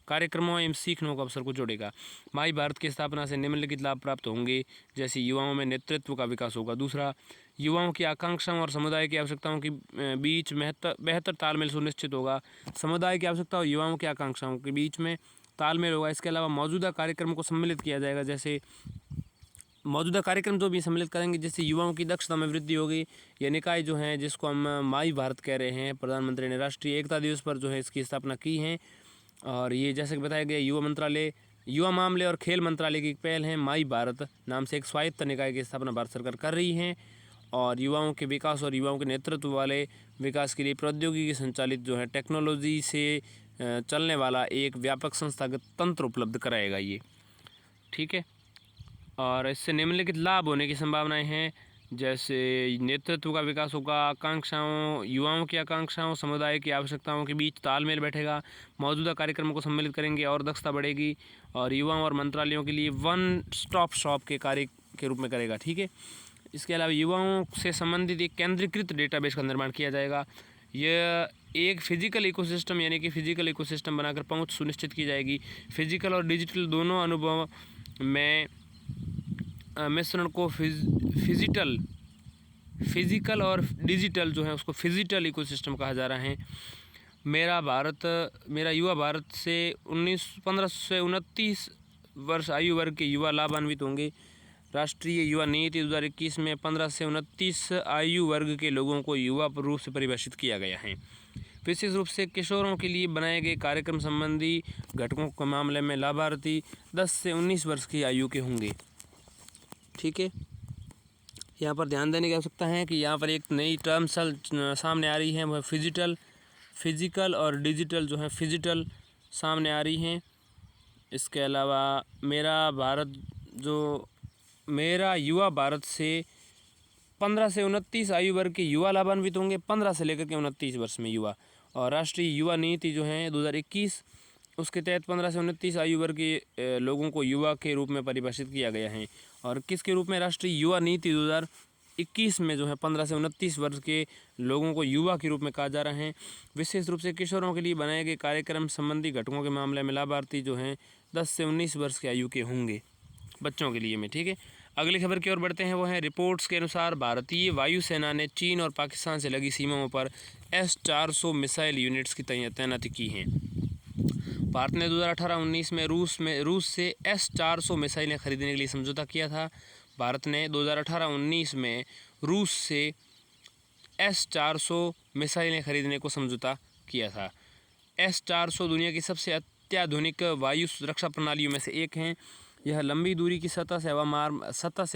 कार्यक्रमों एवं सीखने का अवसर को जोड़ेगा। माई भारत की स्थापना से निम्नलिखित लाभ प्राप्त होंगे, जैसे युवाओं में नेतृत्व का विकास होगा। दूसरा, युवाओं की आकांक्षाओं और समुदाय की आवश्यकताओं के बीच बेहतर तालमेल सुनिश्चित होगा। समुदाय की आवश्यकता और युवाओं की आकांक्षाओं के बीच में तालमेल होगा। इसके अलावा मौजूदा कार्यक्रम को सम्मिलित किया जाएगा, जैसे मौजूदा कार्यक्रम जो भी सम्मिलित करेंगे, जैसे युवाओं की दक्षता में वृद्धि होगी। ये निकाय जो है जिसको हम माई भारत कह रहे हैं, प्रधानमंत्री ने राष्ट्रीय एकता दिवस पर जो है इसकी स्थापना की है। और ये जैसे कि बताया गया, युवा मामले और खेल मंत्रालय की एक पहल है। माई भारत नाम से एक स्वायत्त निकाय की स्थापना भारत सरकार कर रही है, और युवाओं के विकास और युवाओं के नेतृत्व वाले विकास के लिए प्रौद्योगिकी संचालित जो है टेक्नोलॉजी से चलने वाला एक व्यापक संस्थागत तंत्र उपलब्ध कराएगा ये, ठीक है। और इससे निम्नलिखित लाभ होने की संभावनाएं हैं, जैसे नेतृत्व का विकास होगा, युवाओं की आकांक्षाओं, समुदाय की आवश्यकताओं के बीच तालमेल बैठेगा, मौजूदा कार्यक्रमों को सम्मिलित करेंगे और दक्षता बढ़ेगी, और युवाओं और मंत्रालयों के लिए वन स्टॉप शॉप के कार्य के रूप में करेगा, ठीक है। इसके अलावा युवाओं से संबंधित एक केंद्रीकृत डेटाबेस का निर्माण किया जाएगा। यह एक फिजिकल इकोसिस्टम यानी कि फिजिकल इकोसिस्टम बनाकर पहुंच सुनिश्चित की जाएगी। फिजिकल और डिजिटल दोनों अनुभव में मिश्रण को फिजिकल और डिजिटल जो है उसको फिजिटल इकोसिस्टम कहा जा रहा है। मेरा युवा भारत से 15 से 29 वर्ष आयु वर्ग के युवा लाभान्वित होंगे। राष्ट्रीय युवा नीति 2021 में 15 से 29 आयु वर्ग के लोगों को युवा रूप से परिभाषित किया गया है। विशेष रूप से किशोरों के लिए बनाए गए कार्यक्रम संबंधी घटकों के मामले में लाभार्थी 10 से 19 वर्ष की आयु के होंगे, ठीक है। यहाँ पर ध्यान देने की आवश्यकता है कि यहाँ पर एक नई टर्म सामने आ रही है, वह फिजिकल और डिजिटल जो है फिजिटल सामने आ रही हैं। इसके अलावा मेरा मेरा युवा भारत से 15 से 29 आयु वर्ग के युवा लाभान्वित होंगे, 15 से लेकर के 29 वर्ष में युवा। और राष्ट्रीय युवा नीति जो है 2021, उसके तहत 15 से 29 आयु वर्ग के लोगों को युवा के रूप में परिभाषित किया गया है। और किसके रूप में? राष्ट्रीय युवा नीति 2021 में जो है 15 से 29 वर्ष के लोगों को युवा के रूप में कहा जा रहा है। विशेष रूप से किशोरों के लिए बनाए गए कार्यक्रम संबंधी घटकों के मामले में लाभार्थी जो हैं 10 से 19 वर्ष के आयु के होंगे, बच्चों के लिए में। ठीक है, अगली खबर की ओर बढ़ते हैं। वो है रिपोर्ट्स के अनुसार भारतीय वायुसेना ने चीन और पाकिस्तान से लगी सीमाओं पर S-400 मिसाइल यूनिट्स की तैनाती की है। भारत ने 2018-19 में रूस से S-400 मिसाइलें खरीदने के लिए समझौता किया था। भारत ने 2018-19 में रूस से S-400 मिसाइलें खरीदने को समझौता किया था। S-400 दुनिया की सबसे अत्याधुनिक वायु रक्षा प्रणालियों में से एक हैं। यह लंबी दूरी की सतह से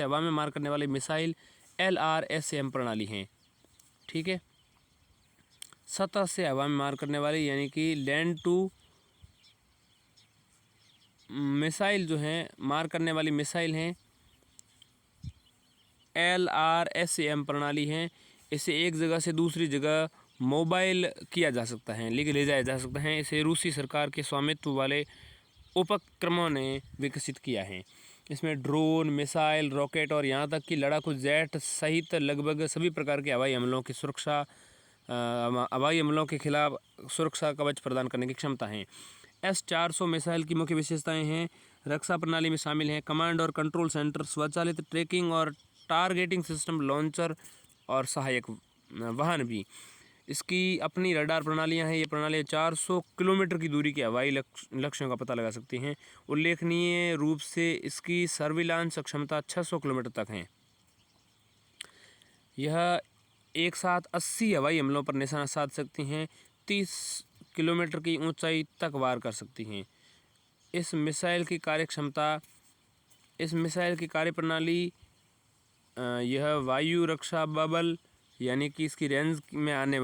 हवा में मार करने वाली मिसाइल LRSAM प्रणाली हैं। ठीक है, सतह से हवा में मार करने वाली यानी कि लैंड टू मिसाइल जो हैं, मार करने वाली मिसाइल हैं, LRSAM प्रणाली हैं। इसे एक जगह से दूसरी जगह मोबाइल किया जा सकता है, लेके ले जाया जा सकता है। इसे रूसी सरकार के स्वामित्व वाले उपक्रमों ने विकसित किया है। इसमें ड्रोन, मिसाइल, रॉकेट और यहाँ तक कि लड़ाकू जेट सहित लगभग सभी प्रकार के हवाई हमलों के खिलाफ सुरक्षा कवच प्रदान करने की क्षमता है। S-400 मिसाइल की मुख्य विशेषताएं हैं, रक्षा प्रणाली में शामिल हैं कमांड और कंट्रोल सेंटर, स्वचालित ट्रैकिंग और टारगेटिंग सिस्टम, लॉन्चर और सहायक वाहन भी। इसकी अपनी रडार प्रणालियां हैं। ये प्रणालियाँ 400 किलोमीटर की दूरी के हवाई लक्ष्यों का पता लगा सकती हैं। उल्लेखनीय रूप से इसकी सर्विलांस क्षमता 600 किलोमीटर तक है। यह एक साथ 80 हवाई हमलों पर निशाना साध सकती हैं, 30 किलोमीटर की ऊंचाई तक वार कर सकती हैं। इस मिसाइल की कार्यप्रणाली यह वायु रक्षा बबल यानी कि इसकी रेंज में आने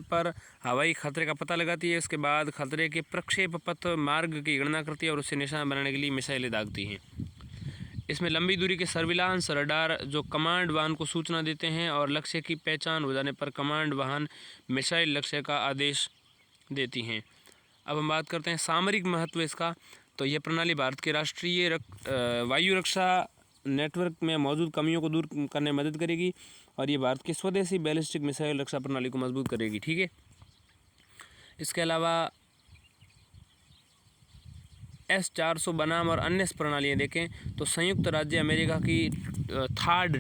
पर हवाई खतरे का पता लगाती है। उसके बाद खतरे के प्रक्षेप पथ मार्ग की गणना करती है और उसे निशाना बनाने के लिए मिसाइलें दागती हैं। इसमें लंबी दूरी के सर्विलांस रडार जो कमांड वाहन को सूचना देते हैं और लक्ष्य की पहचान हो जाने पर कमांड वाहन मिसाइल लक्ष्य का आदेश देती हैं। अब हम बात करते हैं सामरिक महत्व इसका। तो यह प्रणाली भारत के राष्ट्रीय वायु रक्षा नेटवर्क में मौजूद कमियों को दूर करने में मदद करेगी और ये भारत की स्वदेशी बैलिस्टिक मिसाइल रक्षा प्रणाली को मजबूत करेगी। ठीक है, इसके अलावा S-400 बनाम और अन्य प्रणालियाँ देखें तो संयुक्त राज्य अमेरिका की थर्ड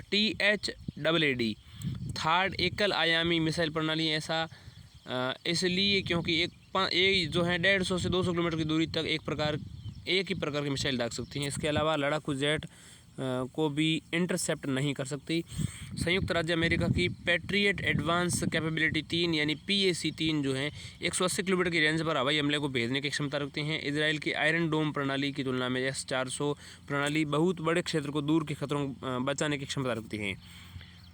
THAAD थर्ड एकल आयामी मिसाइल प्रणाली ऐसा इसलिए क्योंकि एक जो है 150 से 200 किलोमीटर की दूरी तक एक ही प्रकार की मिसाइल दाग सकती हैं। इसके अलावा लड़ाकू जेट को भी इंटरसेप्ट नहीं कर सकती। संयुक्त राज्य अमेरिका की पैट्रियट एडवांस कैपेबिलिटी 3 यानी PAC-3 जो है 180 किलोमीटर की रेंज पर हवाई हमले को भेजने की क्षमता रखती हैं। इजराइल की आयरन डोम प्रणाली की तुलना में S-400 प्रणाली बहुत बड़े क्षेत्र को दूर के खतरों बचाने की क्षमता रखती है।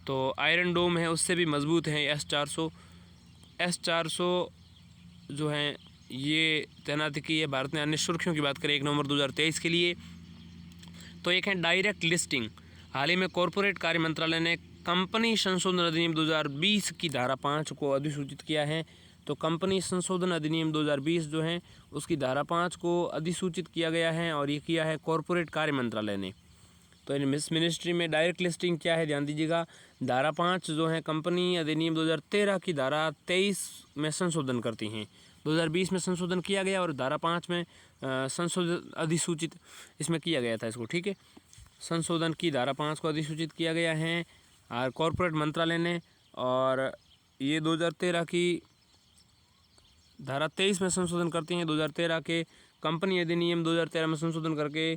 तो आयरन डोम है उससे भी मजबूत है S-400 जो है ये तैनाती की है भारत ने। अन्य सुर्खियों की बात करें 1 नवंबर 2023 के लिए तो एक है डायरेक्ट लिस्टिंग। हाल ही में कॉरपोरेट कार्य मंत्रालय ने कंपनी संशोधन अधिनियम 2020 की धारा 5 को अधिसूचित किया है। तो कंपनी संशोधन अधिनियम 2020 जो है उसकी धारा 5 को अधिसूचित किया गया है और ये किया है कॉरपोरेट कार्य मंत्रालय ने। तो इन मिनिस्ट्री में डायरेक्ट लिस्टिंग क्या है ध्यान दीजिएगा। धारा 5 जो है कंपनी अधिनियम 2013 की धारा 23 में संशोधन करती हैं। 2020 में संशोधन किया गया और धारा 5 में संशोधन अधिसूचित इसमें किया गया था इसको। ठीक है, संशोधन की धारा 5 को अधिसूचित किया गया है और कॉरपोरेट मंत्रालय ने, और ये 2013 की धारा 23 में संशोधन करती हैं। 2013 के कंपनी अधिनियम 2013 में संशोधन करके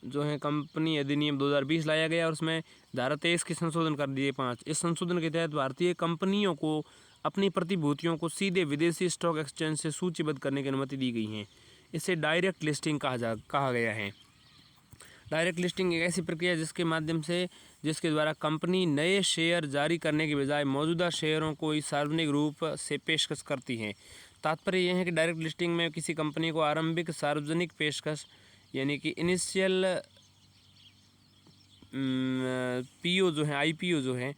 जो है कंपनी अधिनियम 2020 लाया गया और उसमें धारा 23 के संशोधन कर दिए 5। इस संशोधन के तहत भारतीय कंपनियों को अपनी प्रतिभूतियों को सीधे विदेशी स्टॉक एक्सचेंज से सूचीबद्ध करने की अनुमति दी गई है। इसे डायरेक्ट लिस्टिंग कहा गया है। डायरेक्ट लिस्टिंग एक ऐसी प्रक्रिया जिसके द्वारा कंपनी नए शेयर जारी करने के बजाय मौजूदा शेयरों को सार्वजनिक रूप से पेशकश करती है। तात्पर्य यह है कि डायरेक्ट लिस्टिंग में किसी कंपनी को आरंभिक सार्वजनिक पेशकश यानी कि इनिशियल पीओ जो है, आईपीओ जो है,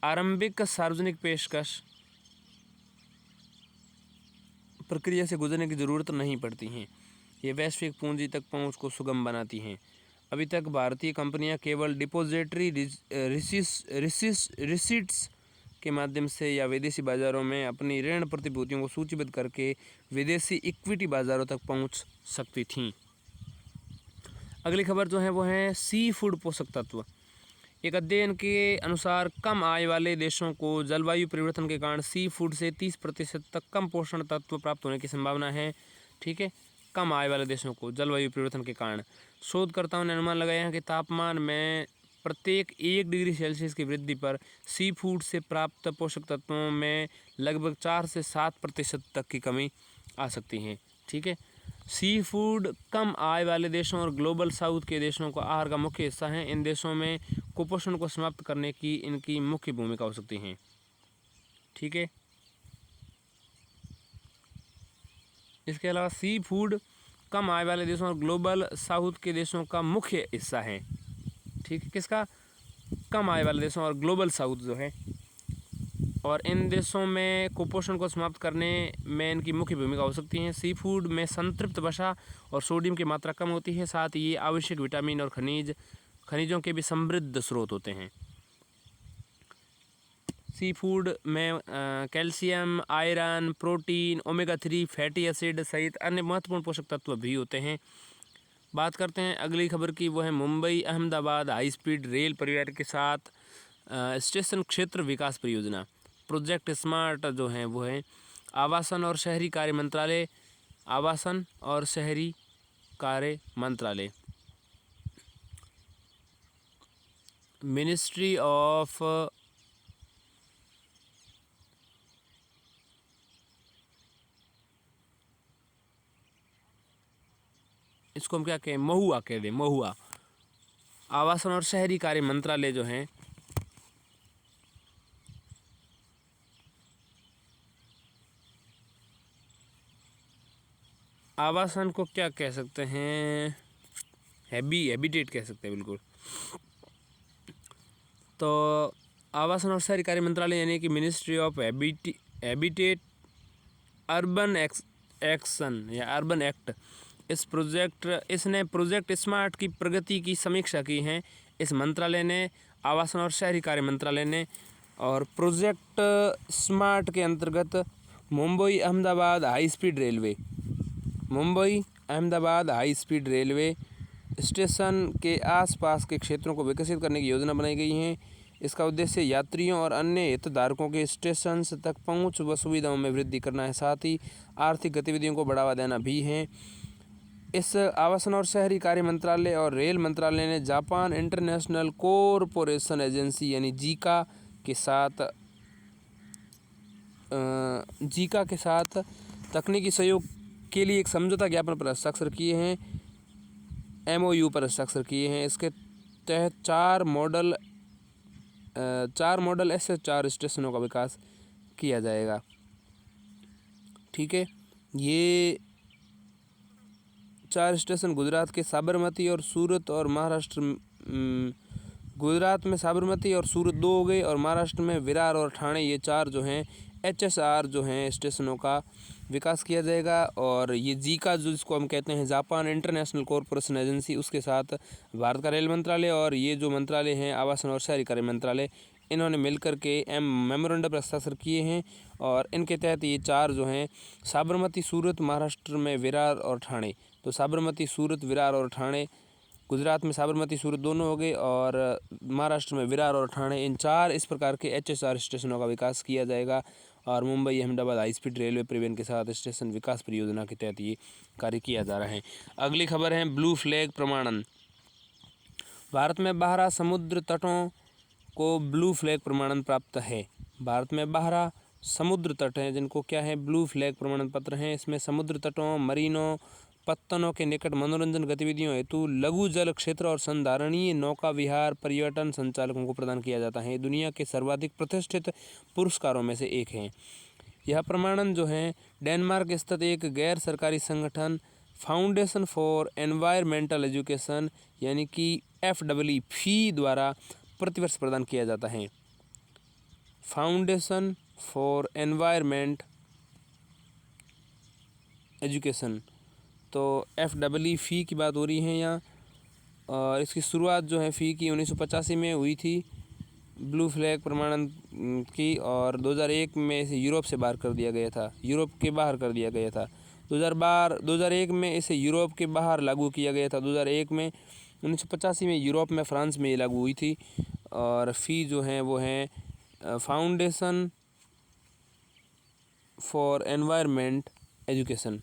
आरंभिक सार्वजनिक पेशकश प्रक्रिया से गुजरने की ज़रूरत नहीं पड़ती हैं। ये वैश्विक पूंजी तक पहुंच को सुगम बनाती हैं। अभी तक भारतीय कंपनियां केवल डिपॉजिटरी रिसीट्स के माध्यम से या विदेशी बाज़ारों में अपनी ऋण प्रतिभूतियों को सूचीबद्ध करके विदेशी इक्विटी बाज़ारों तक पहुंच सकती थीं। अगली खबर जो है वो है सी फूड पोषक तत्व। एक अध्ययन के अनुसार कम आय वाले देशों को जलवायु परिवर्तन के कारण सी फूड से 30% तक कम पोषण तत्व प्राप्त होने की संभावना है। ठीक है, कम आय वाले देशों को जलवायु परिवर्तन के कारण। शोधकर्ताओं ने अनुमान लगाया है कि तापमान में प्रत्येक 1 डिग्री सेल्सियस की वृद्धि पर सी फूड से प्राप्त पोषक तत्वों में लगभग 4 से 7% तक की कमी आ सकती है। ठीक है, सी फूड कम आय वाले देशों और ग्लोबल साउथ के देशों को आहार का मुख्य हिस्सा है। इन देशों में कुपोषण को समाप्त करने की इनकी मुख्य भूमिका हो सकती है। ठीक है, इसके अलावा सी फूड कम आय वाले देशों और ग्लोबल साउथ के देशों का मुख्य हिस्सा है। ठीक है, किसका? कम आय वाले देशों और ग्लोबल साउथ जो है, और इन देशों में कुपोषण को समाप्त करने में इनकी मुख्य भूमिका हो सकती है। सी फूड में संतृप्त वसा और सोडियम की मात्रा कम होती है, साथ ही ये आवश्यक विटामिन और खनिजों के भी समृद्ध स्रोत होते हैं। सी फूड में calcium, iron, protein, omega 3 fatty acid सहित अन्य महत्वपूर्ण पोषक तत्व भी होते हैं। बात करते हैं अगली खबर की, वो है Mumbai Ahmedabad high speed rail परिवार के साथ स्टेशन क्षेत्र विकास परियोजना। प्रोजेक्ट स्मार्ट जो है वो है आवासन और शहरी कार्य मंत्रालय, आवासन और शहरी कार्य मंत्रालय, मिनिस्ट्री ऑफ इसको हम क्या कहें, महुआ कह दें, महुआ। आवासन और शहरी कार्य मंत्रालय जो है आवासन को क्या कह सकते हैं, हैबिटेट कह सकते हैं बिल्कुल। तो आवासन और शहरी कार्य मंत्रालय यानी कि ministry of habitat urban action या अर्बन एक्ट, इसने प्रोजेक्ट स्मार्ट की प्रगति की समीक्षा की है। इस मंत्रालय ने, आवासन और शहरी कार्य मंत्रालय ने, और प्रोजेक्ट स्मार्ट के अंतर्गत Mumbai Ahmedabad high speed railway station के आसपास के क्षेत्रों को विकसित करने की योजना बनाई गई है। इसका उद्देश्य यात्रियों और अन्य हितधारकों के स्टेशन तक पहुंच व सुविधाओं में वृद्धि करना है, साथ ही आर्थिक गतिविधियों को बढ़ावा देना भी है। इस आवासन और शहरी कार्य मंत्रालय और रेल मंत्रालय ने जापान इंटरनेशनल कॉरपोरेशन एजेंसी यानी जीका के साथ तकनीकी सहयोग के लिए एक समझौता ज्ञापन पर हस्ताक्षर किए हैं, MOU पर हस्ताक्षर किए हैं। इसके तहत 4 मॉडल ऐसे 4 स्टेशनों का विकास किया जाएगा। ठीक है, ये 4 स्टेशन गुजरात के साबरमती और सूरत और महाराष्ट्र, गुजरात में साबरमती और सूरत 2 हो गए, और महाराष्ट्र में विरार और ठाणे, ये 4 जो हैं HSR जो हैं स्टेशनों का विकास किया जाएगा। और ये जीका जो जिसको हम कहते हैं जापान इंटरनेशनल कॉरपोरेशन एजेंसी, उसके साथ भारत का रेल मंत्रालय और ये जो मंत्रालय हैं आवासन और शहरी कार्य मंत्रालय, इन्होंने मिलकर के मेमोरेंडम पर हस्ताक्षर किए हैं। और इनके तहत ये 4 जो हैं साबरमती, सूरत, महाराष्ट्र में विरार और ठाणे, तो साबरमती, सूरत, विरार और ठाणे, गुजरात में साबरमती, सूरत दोनों हो गए, और महाराष्ट्र में विरार और ठाणे, इन 4 इस प्रकार के HSR स्टेशनों का विकास किया जाएगा। और Mumbai Ahmedabad high speed railway परिवहन के साथ स्टेशन विकास परियोजना के तहत ये कार्य किया जा रहा है। अगली खबर है ब्लू फ्लैग प्रमाणन। भारत में 12 समुद्र तटों को ब्लू फ्लैग प्रमाणन प्राप्त है। भारत में 12 समुद्र तट हैं जिनको क्या है, ब्लू फ्लैग प्रमाणन पत्र हैं। इसमें समुद्र तटों, मरीनों, पत्तनों के निकट मनोरंजन गतिविधियों हेतु लघु जल क्षेत्र और संधारणीय नौका विहार पर्यटन संचालकों को प्रदान किया जाता है। दुनिया के सर्वाधिक प्रतिष्ठित पुरस्कारों में से एक है। यह प्रमाणन जो है डेनमार्क स्थित एक गैर सरकारी संगठन फाउंडेशन फॉर एनवायरमेंटल एजुकेशन यानी कि FEE फी द्वारा प्रतिवर्ष प्रदान किया जाता है। फाउंडेशन फॉर एनवायरमेंट एजुकेशन, तो FEE फ़ी की बात हो रही है यहाँ। और इसकी शुरुआत जो है फ़ी की 1985 में हुई थी ब्लू फ्लैग प्रमाणन की, और 2001 में इसे यूरोप से बाहर कर दिया गया था, यूरोप के बाहर कर दिया गया था। 2001 में इसे यूरोप के बाहर लागू किया गया था। 2001 में 1985 में यूरोप में फ्रांस में ये लागू हुई थी। और फ़ी जो है वो है foundation for environment education.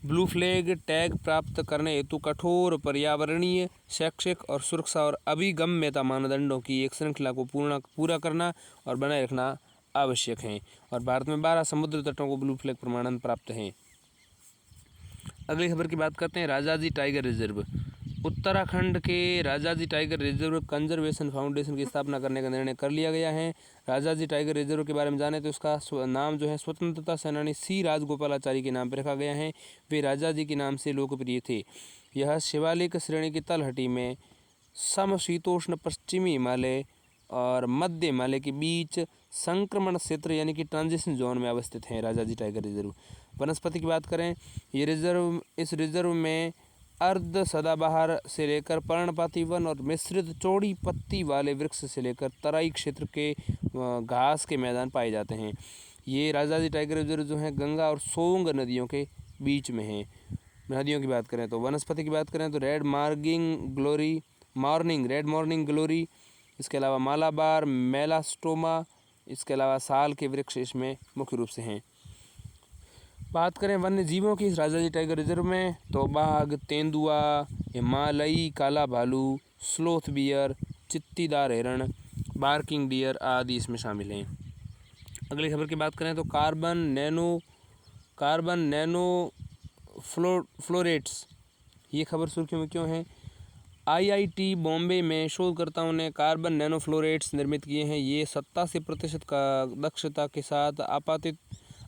Blue flag tag प्राप्त करने हेतु कठोर पर्यावरणीय, शैक्षिक और सुरक्षा और अभिगम्यता मानदंडों की एक श्रृंखला को पूरा करना और बनाए रखना आवश्यक है। और भारत में 12 समुद्र तटों को ब्लू फ्लैग प्रमाणन प्राप्त है। अगली खबर की बात करते हैं राजाजी टाइगर रिजर्व। उत्तराखंड के Rajaji tiger reserve conservation foundation की स्थापना करने का निर्णय कर लिया गया है। राजाजी टाइगर रिजर्व के बारे में जाने तो इसका नाम जो है स्वतंत्रता सेनानी C राजगोपालाचारी के नाम पर रखा गया है। वे राजाजी के नाम से लोकप्रिय थे। यह शिवालिक श्रेणी की तलहटी में समशीतोष्ण पश्चिमी हिमालय और मध्य हिमालय के बीच संक्रमण क्षेत्र यानी कि ट्रांजिशन जोन में अवस्थित है राजाजी टाइगर रिजर्व। वनस्पति की बात करें, इस रिजर्व में अर्ध सदाबहार से लेकर पर्णपाती वन और मिश्रित चौड़ी पत्ती वाले वृक्ष से लेकर तराई क्षेत्र के घास के मैदान पाए जाते हैं। ये राजाजी टाइगर रिजर्व जो है गंगा और सोंग नदियों के बीच में है। नदियों की बात करें तो वनस्पति की बात करें तो रेड मॉर्निंग ग्लोरी, इसके अलावा मालाबार, मेलास्टोमा, इसके अलावा साल के वृक्ष इसमें मुख्य रूप से हैं। बात करें वन्य जीवों की इस राजाजी टाइगर रिजर्व में तो बाघ, तेंदुआ, हिमालयी काला भालू, स्लोथ बियर, चित्तीदार हिरण, बार्किंग डियर आदि इसमें शामिल हैं। अगली खबर की बात करें तो कार्बन नैनो फ्लोरेट्स, ये खबर सुर्खियों में क्यों है? IIT बॉम्बे में शोधकर्ताओं ने कार्बन नैनो फ्लोरेट्स निर्मित किए हैं। ये 87% का दक्षता के साथ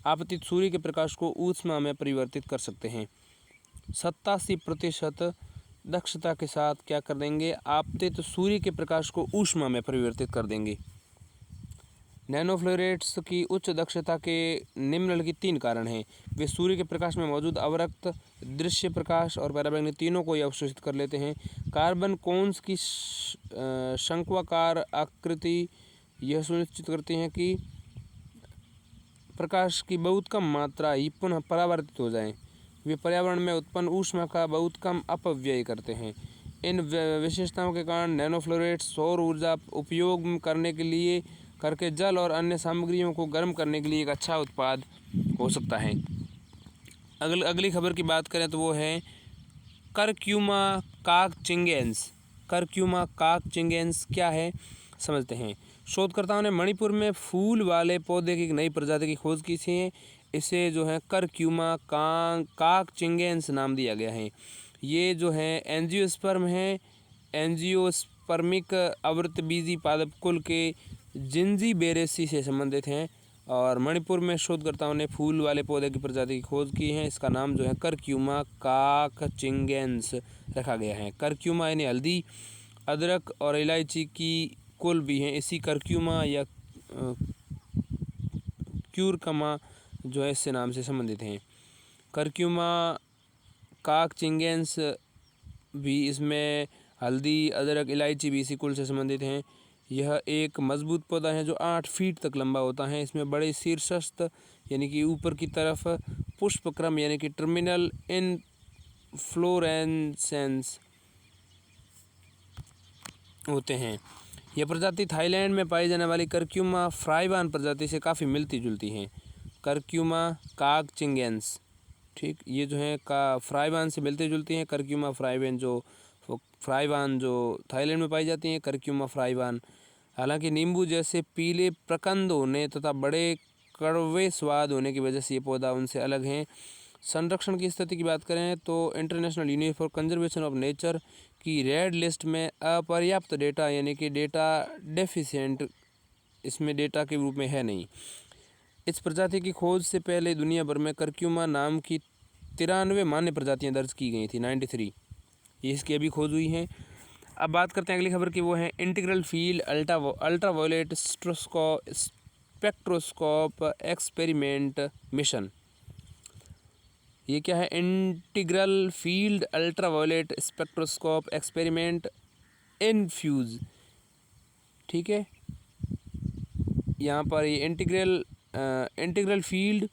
आपतित सूर्य के प्रकाश को ऊष्मा में परिवर्तित कर सकते हैं। 87% दक्षता के साथ क्या कर देंगे? आपतित सूर्य के प्रकाश को ऊष्मा में परिवर्तित कर देंगे। नैनो फ्लोरेट्स की उच्च दक्षता के निम्नलिखित 3 कारण हैं। वे सूर्य के प्रकाश में मौजूद अवरक्त, दृश्य प्रकाश और पराबैंगनी तीनों को ही अवशोषित कर लेते हैं। कार्बन कोन्स की शंक्वाकार आकृति यह सुनिश्चित करती है कि प्रकाश की बहुत कम मात्रा ही पुनः परावर्तित हो जाए। वे पर्यावरण में उत्पन्न ऊष्मा का बहुत कम अपव्यय करते हैं। इन विशेषताओं के कारण नैनो फ्लोरेट्स सौर ऊर्जा उपयोग करके जल और अन्य सामग्रियों को गर्म करने के लिए एक अच्छा उत्पाद हो सकता है। अगली खबर की बात करें तो वो है करक्यूमा काकचिंगेंस। करक्यूमा काकचिंगेंस क्या है समझते हैं। शोधकर्ताओं ने मणिपुर में फूल वाले पौधे की एक नई प्रजाति की खोज की थी। इसे जो है करक्यूमा काकचिंगेंस नाम दिया गया है। ये जो है एंजियोस्पर्म है, एंजियोस्पर्मिक आवृतबीजी पादप कुल के जिंजीबेरेसी से संबंधित हैं। और मणिपुर में शोधकर्ताओं ने फूल वाले पौधे की प्रजाति की खोज की है। इसका नाम जो है करक्यूमा काकचिंगेंस रखा गया है। करक्यूमा यानी हल्दी, अदरक और इलायची की कुल भी हैं। इसी करक्यूमा या क्यूरकमा जो है इससे नाम से संबंधित हैं। करक्यूमा काकचिंगेंस भी, इसमें हल्दी, अदरक, इलायची भी इसी कुल से संबंधित हैं। यह एक मजबूत पौधा है जो 8 फीट तक लंबा होता है। इसमें बड़े शीर्षस्थ यानी कि ऊपर की तरफ पुष्पक्रम यानी कि टर्मिनल इनफ्लोरेसेंस होते हैं। यह प्रजाति थाईलैंड में पाई जाने वाली करक्यूमा फ्राइवान प्रजाति से काफ़ी मिलती जुलती हैं। करक्यूमा काकचिंगेंस, ठीक, ये जो है फ्राइवान से मिलती जुलती हैं। करक्यूमा फ्राइवान जो थाईलैंड में पाई जाती हैं, करक्यूमा फ्राइवान। हालांकि नींबू जैसे पीले प्रकंद होने तथा बड़े कड़वे स्वाद होने की वजह से ये पौधा उनसे अलग हैं। संरक्षण की स्थिति की बात करें तो international union for conservation of nature की रेड लिस्ट में अपर्याप्त डेटा यानी कि डेटा डेफिशिएंट इसमें डेटा के रूप में है नहीं। इस प्रजाति की खोज से पहले दुनिया भर में करक्यूमा नाम की 93 मान्य प्रजातियाँ दर्ज की गई थी, 93, ये इसकी अभी खोज हुई हैं। अब बात करते हैं अगली खबर की, वो है integral field ultraviolet spectroscope experiment mission. ये क्या है? Integral field ultraviolet spectroscope experiment INFUSE. ठीक है, यहाँ पर ये इंटीग्रल फील्ड,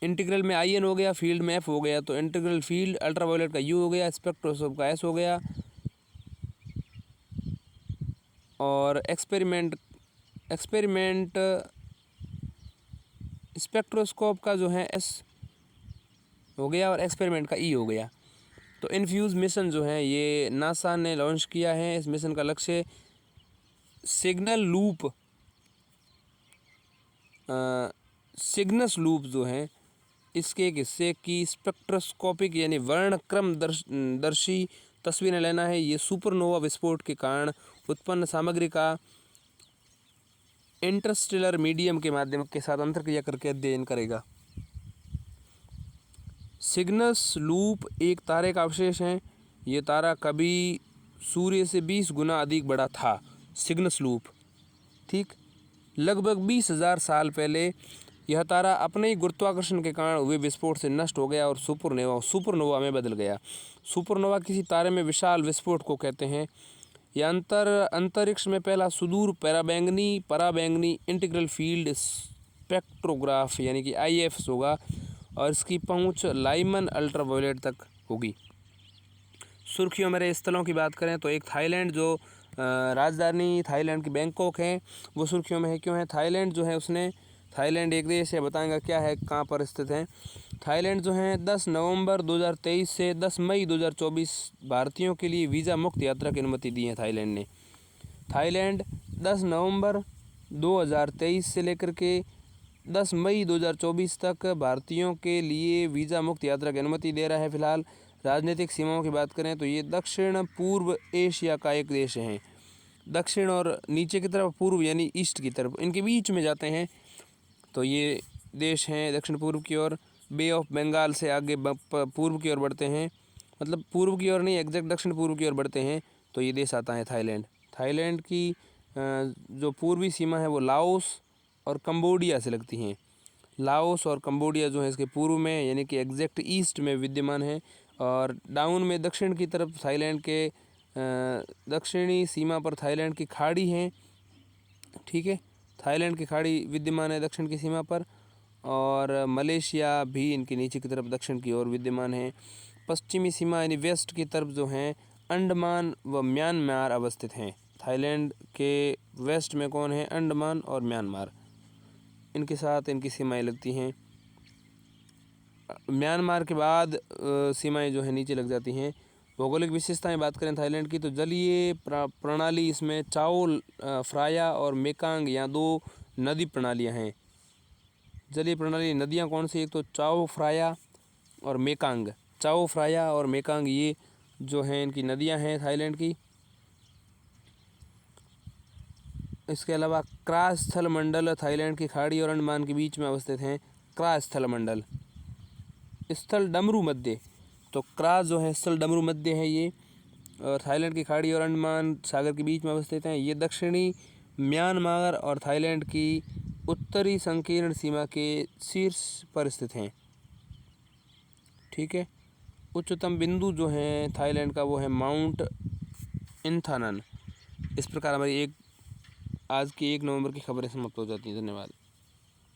इंटीग्रल में आई एन हो गया, फील्ड में एफ हो गया, तो इंटीग्रल फील्ड अल्ट्रावायलेट का यू हो गया, स्पेक्ट्रोस्कोप का एस हो गया, और एक्सपेरिमेंट स्पेक्ट्रोस्कोप का जो है एस हो गया और एक्सपेरिमेंट का ई हो गया। तो इनफ्यूज मिशन जो है ये नासा ने लॉन्च किया है। इस मिशन का लक्ष्य सिग्नस लूप जो है इसके एक हिस्से की स्पेक्ट्रोस्कोपिक यानी वर्णक्रम दर्शी तस्वीरें लेना है। ये सुपरनोवा विस्फोट के कारण उत्पन्न सामग्री का इंटरस्टेलर मीडियम के माध्यम के साथ अंतरक्रिया करके अध्ययन करेगा। सिग्नस लूप एक तारे का अवशेष है। ये तारा कभी सूर्य से 20 गुना अधिक बड़ा था। सिग्नस लूप, ठीक, लगभग 20,000 साल पहले यह तारा अपने ही गुरुत्वाकर्षण के कारण हुए विस्फोट से नष्ट हो गया और सुपरनोवा में बदल गया। सुपरनोवा किसी तारे में विशाल विस्फोट को कहते हैं। यह अंतरिक्ष में पहला सुदूर पराबैंगनी इंटीग्रल फील्ड स्पेक्ट्रोग्राफ यानी कि IFS होगा और इसकी पहुंच लाइमन अल्ट्रावायलेट तक होगी। सुर्खियों में रहे स्थलों की बात करें तो एक थाईलैंड, जो राजधानी थाईलैंड की बैंकॉक है, वो सुर्खियों में है। क्यों है? थाईलैंड जो है थाईलैंड एक देश है, बताएंगा क्या है, कहाँ पर स्थित है। थाईलैंड जो है 10 नवंबर 2023 से 10 मई 2024 भारतीयों के लिए वीज़ा मुक्त यात्रा की अनुमति दी है थाईलैंड ने। थाईलैंड 10 नवंबर 2023 से लेकर के 10 मई 2024 तक भारतीयों के लिए वीज़ा मुक्त यात्रा की अनुमति दे रहा है। फिलहाल राजनीतिक सीमाओं की बात करें तो ये दक्षिण पूर्व एशिया का एक देश है। दक्षिण और नीचे की तरफ पूर्व यानी ईस्ट की तरफ, इनके बीच में जाते हैं तो ये देश हैं दक्षिण पूर्व की ओर। बे ऑफ बंगाल से आगे पूर्व की ओर बढ़ते हैं, मतलब पूर्व की ओर नहीं, एग्जैक्ट दक्षिण पूर्व की ओर बढ़ते हैं तो ये देश आता है थाईलैंड। थाईलैंड की जो पूर्वी सीमा है वो लाओस और कंबोडिया से लगती हैं। लाओस और कंबोडिया जो है इसके पूर्व में यानी कि एग्जैक्ट ईस्ट में विद्यमान है, और डाउन में दक्षिण की तरफ थाईलैंड के दक्षिणी सीमा पर थाईलैंड की खाड़ी है। ठीक है, थाईलैंड की खाड़ी विद्यमान है दक्षिण की सीमा पर, और मलेशिया भी इनके नीचे की तरफ दक्षिण की ओर विद्यमान है। पश्चिमी सीमा यानी वेस्ट की तरफ जो हैं अंडमान व म्यांमार अवस्थित हैं। थाईलैंड के वेस्ट में कौन है? अंडमान और म्यांमार, इनके साथ इनकी सीमाएं लगती हैं। म्यांमार के बाद सीमाएं जो है नीचे लग जाती हैं। भौगोलिक विशेषताएं बात करें थाईलैंड की तो जलीय प्रणाली इसमें चाओ फ्राया और मेकांग, यहाँ 2 नदी प्रणालियाँ हैं। जलीय प्रणाली नदियाँ कौन सी? एक तो चाओ फ्राया और मेकांग। चाओ फ्राया और मेकांग ये जो हैं इनकी नदियाँ हैं थाईलैंड की। इसके अलावा क्रा स्थल मंडल थाईलैंड की खाड़ी और अंडमान के बीच में अवस्थित हैं। क्रा स्थल मंडल, स्थल डमरू मध्य, तो क्रा जो है स्थल डमरू मध्य है ये, और थाईलैंड की खाड़ी और अंडमान सागर के बीच में अवस्थित हैं। ये दक्षिणी म्यांमार और थाईलैंड की उत्तरी संकीर्ण सीमा के शीर्ष पर स्थित हैं। ठीक है, उच्चतम बिंदु जो है थाईलैंड का वो है माउंट इंथानन। इस प्रकार हमारी आज की 1 नवंबर की खबरें समाप्त हो जाती हैं। धन्यवाद।